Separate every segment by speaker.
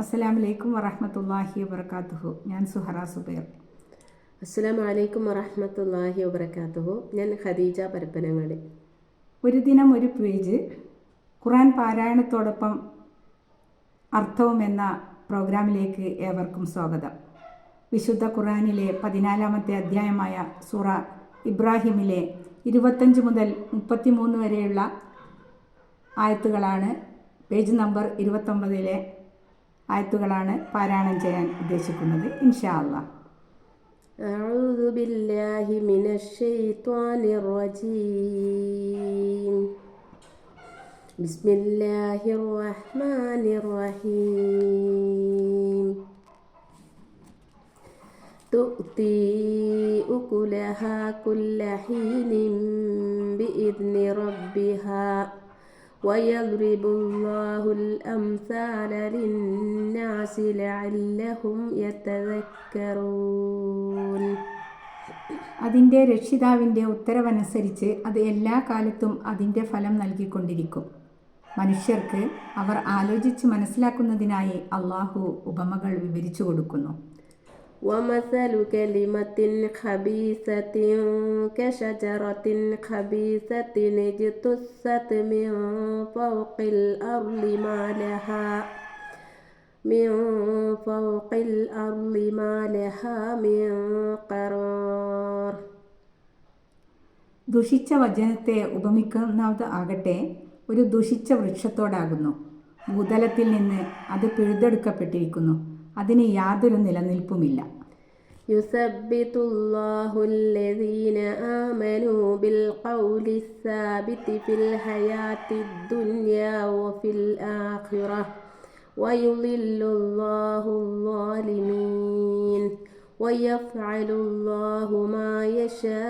Speaker 1: അസ്സലാമു അലൈക്കും വറഹ്മത്തുള്ളാഹി വബറകാതുഹു. ഞാൻ സുഹറ സുബൈർ.
Speaker 2: അസ്സലാമു അലൈക്കും വറഹ്മത്തുള്ളാഹി വബറകാതുഹു. ഞാൻ ഖദീജ പരപ്പനങ്ങാടി.
Speaker 1: ഒരു ദിനം ഒരു പേജ് ഖുർആൻ പാരായണത്തോടൊപ്പം അർത്ഥവും എന്ന പ്രോഗ്രാമിലേക്ക് ഏവർക്കും സ്വാഗതം. വിശുദ്ധ ഖുർആനിലെ 14-ാമത്തെ അധ്യായമായ സൂറ ഇബ്രാഹിമിലെ 25 മുതൽ 33 വരെയുള്ള ആയത്തുകളാണ്, പേജ് നമ്പർ 29 ആയത്തുകളാണ് പാരായണം ചെയ്യാൻ ഉദ്ദേശിക്കുന്നത്. ഇൻഷാ അല്ലാഹ്.
Speaker 2: അഊദു ബില്ലാഹി മിനശ് ശൈത്വാനിർ റജീം. ബിസ്മില്ലാഹിർ റഹ്മാനിർ റഹീം. തുഅ്തി ഉകുലഹാ കുല്ല ഹീനിൻ ബിഇദ്നി റബ്ബിഹാ വയദ്രിബുല്ലാഹുൽ അംസാല ലിന്നാസി ലഅല്ലഹും യതദക്കറൂൻ.
Speaker 1: അതിൻ്റെ രക്ഷിതാവിൻ്റെ ഉത്തരവനുസരിച്ച് അത് എല്ലാ കാലത്തും അതിൻ്റെ ഫലം നൽകിക്കൊണ്ടിരിക്കും. മനുഷ്യർക്ക് അവർ ആലോചിച്ച് മനസ്സിലാക്കുന്നതിനായി അള്ളാഹു ഉപമകൾ വിവരിച്ചു കൊടുക്കുന്നു.
Speaker 2: ومثل كلمة خبيثة كشجرة خبيثة اجتثت من فوق الأرض ما لها من قرار.
Speaker 1: ദുഷിച്ച വചനത്തെ ഉപമിക്കുന്നത് ആകട്ടെ ഒരു ദുഷിച്ച വൃക്ഷത്തോടാകുന്നു. ഭൂതലത്തിൽ നിന്ന് അത് പിഴുതെടുക്കപ്പെട്ടിരിക്കുന്നു. അതിന് യാതൊരു നിലനിൽപ്പുമില്ല.
Speaker 2: യുസബ്ബിതുല്ലാഹു അല്ലദീന ആമനൂ ബിൽ ഖൗലി സാബിതി ഫിൽ ഹയാത്തിദ് ദുനിയാ വഫിൽ ആഖിറഹ വയുളില്ലുല്ലാഹു അസ്സാലിമീൻ വയഫ്അലുല്ലാഹു മാ യശാ.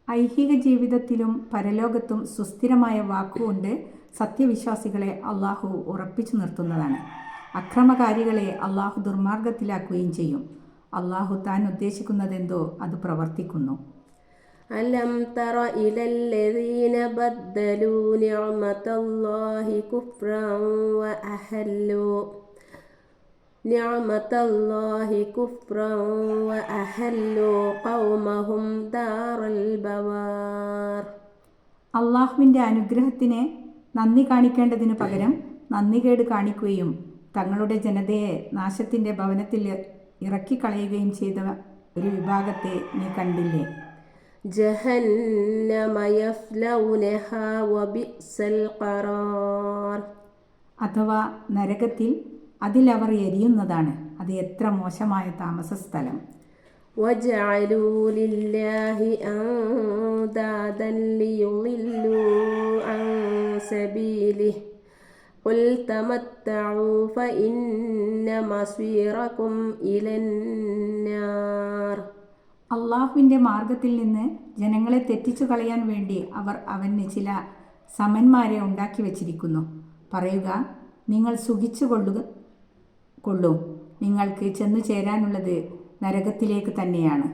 Speaker 1: ഐഹിക ജീവിതത്തിലും പരലോകത്തും സുസ്ഥിരമായ വാക്കുകൊണ്ട് സത്യവിശ്വാസികളെ അള്ളാഹു ഉറപ്പിച്ചു നിർത്തുന്നതാണ്. അക്രമകാരികളെ അള്ളാഹു ദുർമാർഗത്തിലാക്കുകയും ചെയ്യും. അള്ളാഹു താൻ ഉദ്ദേശിക്കുന്നതെന്തോ അത് പ്രവർത്തിക്കുന്നു.
Speaker 2: അലം തറ ഇലല്ലദീന ബദ്ദലൂ നിഅമതല്ലാഹി കുഫ്റൻ വഅഹല്ലൂ ഖൗമഹും ദാറൽ ബവാർ.
Speaker 1: അള്ളാഹുവിൻ്റെ അനുഗ്രഹത്തിന് നന്ദി കാണിക്കേണ്ടതിനു പകരം നന്ദികേട് കാണിക്കുകയും തങ്ങളുടെ ജനതയെ നാശത്തിൻ്റെ ഭവനത്തിൽ ഇറക്കിക്കളയുകയും ചെയ്ത ഒരു വിഭാഗത്തെ നീ കണ്ടില്ലേ?
Speaker 2: ജഹന്നമ യസ്ലൗനഹാ വബിഅ്സൽ ഖറാർ.
Speaker 1: അഥവാ നരകത്തിൽ അതിലവർ എരിയുന്നതാണ്. അത് എത്ര മോശമായ താമസ സ്ഥലം.
Speaker 2: വജഅലൂ ലില്ലാഹി അൻദാദൻ ലിയുളില്ലൂ അൻ സബീലിഹി ഖുൽ തമത്തഉ ഫഇന്ന മസീറകും ഇലന്നാർ.
Speaker 1: അള്ളാഹുവിൻ്റെ മാർഗത്തിൽ നിന്ന് ജനങ്ങളെ തെറ്റിച്ചു കളയാൻ വേണ്ടി അവർ അവന് ചില സമന്മാരെ ഉണ്ടാക്കി വച്ചിരിക്കുന്നു. പറയുക, നിങ്ങൾ സുഖിച്ചു കൊള്ളൂ, നിങ്ങൾക്ക് ചെന്നു ചേരാനുള്ളത് നരകത്തിലേക്ക് തന്നെയാണ്.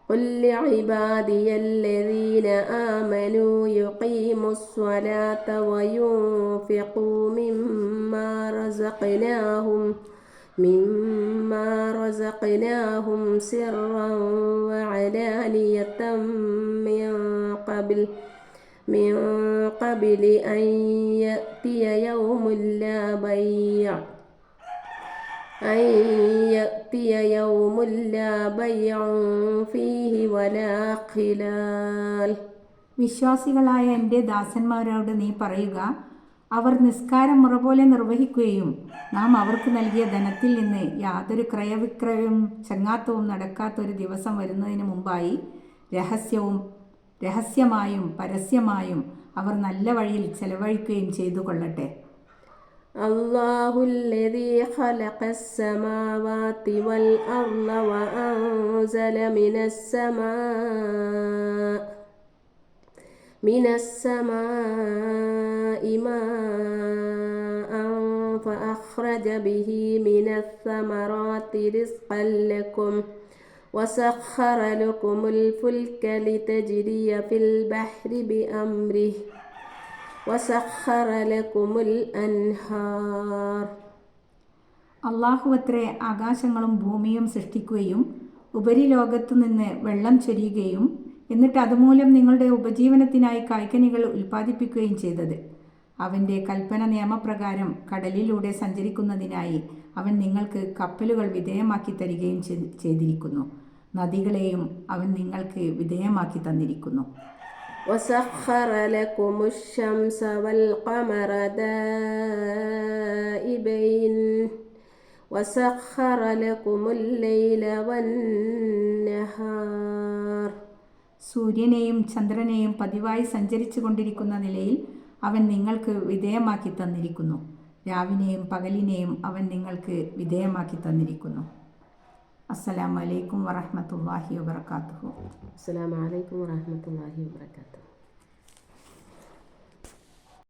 Speaker 2: ഖുൽ ലിഇബാദിയല്ലദീന ആമനൂ യുഖീമുസ്സലാത വയുൻഫിഖൂ മിമ്മാ റസഖ്നാഹും സിർറൻ വഅലാനിയതൻ മിൻ ഖബ്ലി അൻ യഅതിയ യൗമുൻ ലാ ബൈഉൻ ഫീഹി വലാ ഖിലാൽ.
Speaker 1: വിശ്വാസികളായ എൻ്റെ ദാസന്മാരോട് നീ പറയുക, അവർ നിസ്കാരം മുറ പോലെ നിർവഹിക്കുകയും നാം അവർക്ക് നൽകിയ ധനത്തിൽ നിന്ന് യാതൊരു ക്രയവിക്രയവും ചങ്ങാത്തവും നടക്കാത്തൊരു ദിവസം വരുന്നതിന് മുമ്പായി രഹസ്യമായും പരസ്യമായും അവർ നല്ല വഴിയിൽ ചെലവഴിക്കുകയും ചെയ്തു കൊള്ളട്ടെ.
Speaker 2: അല്ലാഹുല്ലദീ ഖലഖസ് സമാവാതി വൽ അർള വഅൻസല മിനസ്സമാഇ മാഅൻ ഫഅഖ്റജ ബിഹി മിനസ് സമറാത്തി റിസ്ഖൻ ലക്കും വസഖറ ലക്കുമുൽ ഫുൽക ലിതജ്രിയ ഫിൽ ബഹ്രി ബിഅംരിഹി وسخر لكم الأنهار.
Speaker 1: അള്ളാഹുവത്രേ ആകാശങ്ങളും ഭൂമിയും സൃഷ്ടിക്കുകയും ഉപരിലോകത്തു നിന്ന് വെള്ളം ചൊരിയുകയും എന്നിട്ട് അതുമൂലം നിങ്ങളുടെ ഉപജീവനത്തിനായി കായ്കനികൾ ഉൽപ്പാദിപ്പിക്കുകയും ചെയ്തത്. അവൻ്റെ കൽപ്പന നിയമപ്രകാരം കടലിലൂടെ സഞ്ചരിക്കുന്നതിനായി അവൻ നിങ്ങൾക്ക് കപ്പലുകൾ വിധേയമാക്കി തരികയും ചെയ്തിരിക്കുന്നു. നദികളെയും അവൻ നിങ്ങൾക്ക് വിധേയമാക്കി തന്നിരിക്കുന്നു.
Speaker 2: وسخر لكم الشمس والقمر دائبين وسخر لكم الليل والنهار.
Speaker 1: സൂര്യനെയും ചന്ദ്രനെയും പതിവായി സഞ്ചരിച്ചു കൊണ്ടിരിക്കുന്ന നിലയിൽ അവൻ നിങ്ങൾക്ക് വിധേയമാക്കി തന്നിരിക്കുന്നു. രാവിനെയും പകലിനെയും അവൻ നിങ്ങൾക്ക് വിധേയമാക്കി തന്നിരിക്കുന്നു. അസ്സലാമു അലൈക്കും വറഹ്മത്തുള്ളാഹി വബറകാതുഹു.
Speaker 2: അസ്സലാമു അലൈക്കും വറഹ്മത്തുള്ളാഹി വബറകാതുഹു.